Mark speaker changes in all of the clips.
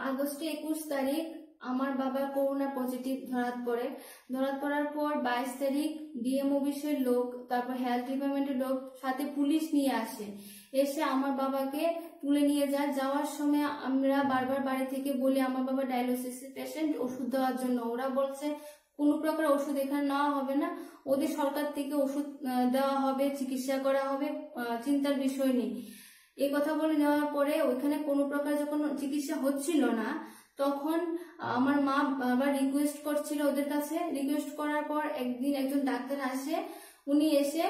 Speaker 1: আগস্টে 21 তারিখ আমার বাবা করোনা পজিটিভ ধরা পড়ার পর 22 তারিখ ডিএম অফিসের লোক, তারপর হেলথ ডিপার্টমেন্টের লোক, সাথে পুলিশ নিয়ে এসে আমার বাবাকে তুলে নিয়ে যায়। যাওয়ার সময় আমরা বারবার বাড়ি থেকে বলি আমার বাবা ডায়ালিসিস পেশেন্ট, ওষুধ দেওয়ার জন্য। ওরা বলছে কোনো প্রকার ওষুধ এখানে নেওয়া হবে না, ওদের সরকার থেকে ওষুধ দেওয়া হবে, চিকিৎসা করা হবে, চিন্তার বিষয় নেই। এই কথা বলে নেওয়ার পরে ওইখানে কোনো প্রকার যখন চিকিৎসা হচ্ছিল না, তখন আমার মা আবার রিকোয়েস্ট করছিল ওদের কাছে। রিকোয়েস্ট করার পর একদিন একজন ডাক্তার আসে, উনি এসে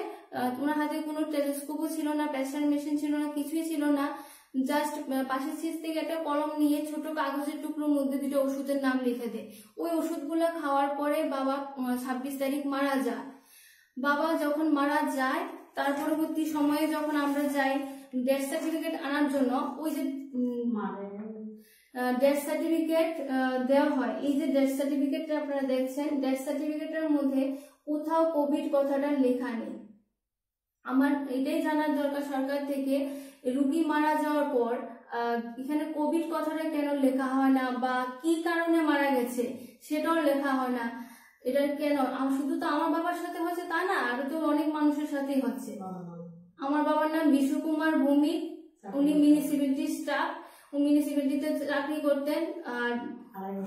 Speaker 1: ওনার হাতে কোনো টেলিস্কোপও ছিল না, প্রেসার মেশিন ছিল না, কিছুই ছিল না। জাস্ট পাশের সিট থেকে একটা কলম নিয়ে ছোট কাগজের টুকরোর মধ্যে দুটো ওষুধের নাম লিখে দেয়। ওই ওষুধগুলো খাওয়ার পরে বাবা 26 তারিখ মারা যায়। বাবা যখন মারা যায়, তার পরবর্তী সময়ে যখন আমরা যাই ডেথ সার্টিফিকেট আনার জন্য, ওই যে ডেথ সার্টিফিকেট দেওয়া হয়, এই যে ডেথ সার্টিফিকেটটা আপনারা দেখছেন, ডেথ সার্টিফিকেটের মধ্যে কোথাও কোভিড কথাটা লেখা নেই। আমার এটাই জানার দরকার সরকার থেকে, রুগী মারা যাওয়ার পর এখানে কোভিড কথাটা কেন লেখা হয় না, বা কি কারণে মারা গেছে সেটাও লেখা হয় না। এটা কেন? শুধু তো আমার বাবার সাথে হচ্ছে তা না, আরো তো অনেক মানুষের সাথেই হচ্ছে। আমার বাবার নাম বিশ্বকুমার ভৌমিক, উনি মিউনিসিপ্যালিটি স্টাফ, মিউনিসিপ্যালিটিতে চাকরি করতেন। আর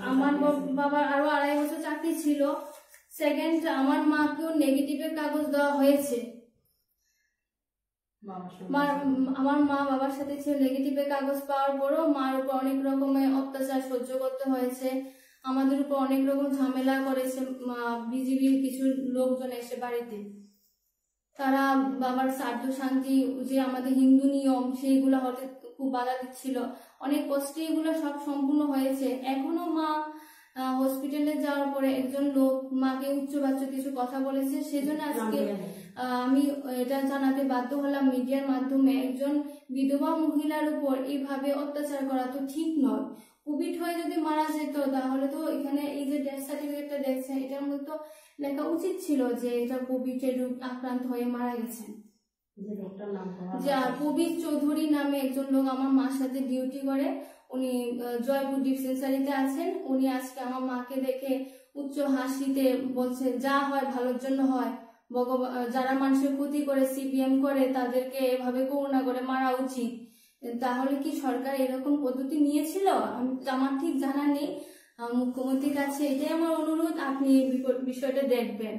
Speaker 1: আমার বাবার আরো 2.5 বছর চাকরি ছিল। সেকেন্ড, আমার মাকেও নেগেটিভের কাগজ দেওয়া হয়েছে। আমার মা বাবার সাথে ছিল, নেগেটিভের কাগজ পাওয়ার পরও মার উপর অনেক রকমের অত্যাচার সহ্য করতে হয়েছে, আমাদের উপর অনেক রকম ঝামেলা করেছে বিজিবির কিছু লোকজন এসে বাড়িতে। তারা বাবার শ্রাদ্ধ শান্তি, যে আমাদের হিন্দু নিয়ম, সেইগুলো হতে খুব বাধা দিচ্ছিল। অনেক কষ্টে এগুলো সব সম্পূর্ণ হয়েছে। এখনো মা হসপিটালে যাওয়ার পরে একজন লোক মাকে উচ্চবাচ্য কিছু কথা বলেছে, সেজন্য আজকে আমি এটা জানাতে বাধ্য হলাম মিডিয়ার মাধ্যমে। একজন বিধবা মহিলার উপর এইভাবে অত্যাচার করা তো ঠিক নয়। কোভিড হয়ে যদি মারা যেত, তাহলে তো এখানে এই যে ডেথ সার্টিফিকেটটা দেখছেন, এটার মধ্যে তো লেখা উচিত ছিল যে এটা কোভিডের আক্রান্ত হয়ে মারা গেছেন। যা কবির চৌধুরী নামে একজন লোক আমার মার সাথে ডিউটি করে, উনি জয়পুর ডিসপেন্সারিতে আছেন। উনি আজকে আমার মাকে দেখে উচ্চ হাসিতে বলছে, যা হয় ভালোর জন্য হয়, ভগবান যারা মানুষের ক্ষতি করে, সিপিএম করে, তাদেরকে এভাবে করুণা করে মারা উচিত। তাহলে কি সরকার এরকম পদ্ধতি নিয়েছিল? আমার ঠিক জানা নেই। মুখ্যমন্ত্রীর কাছে এটাই আমার অনুরোধ, আপনি বিষয়টা দেখবেন।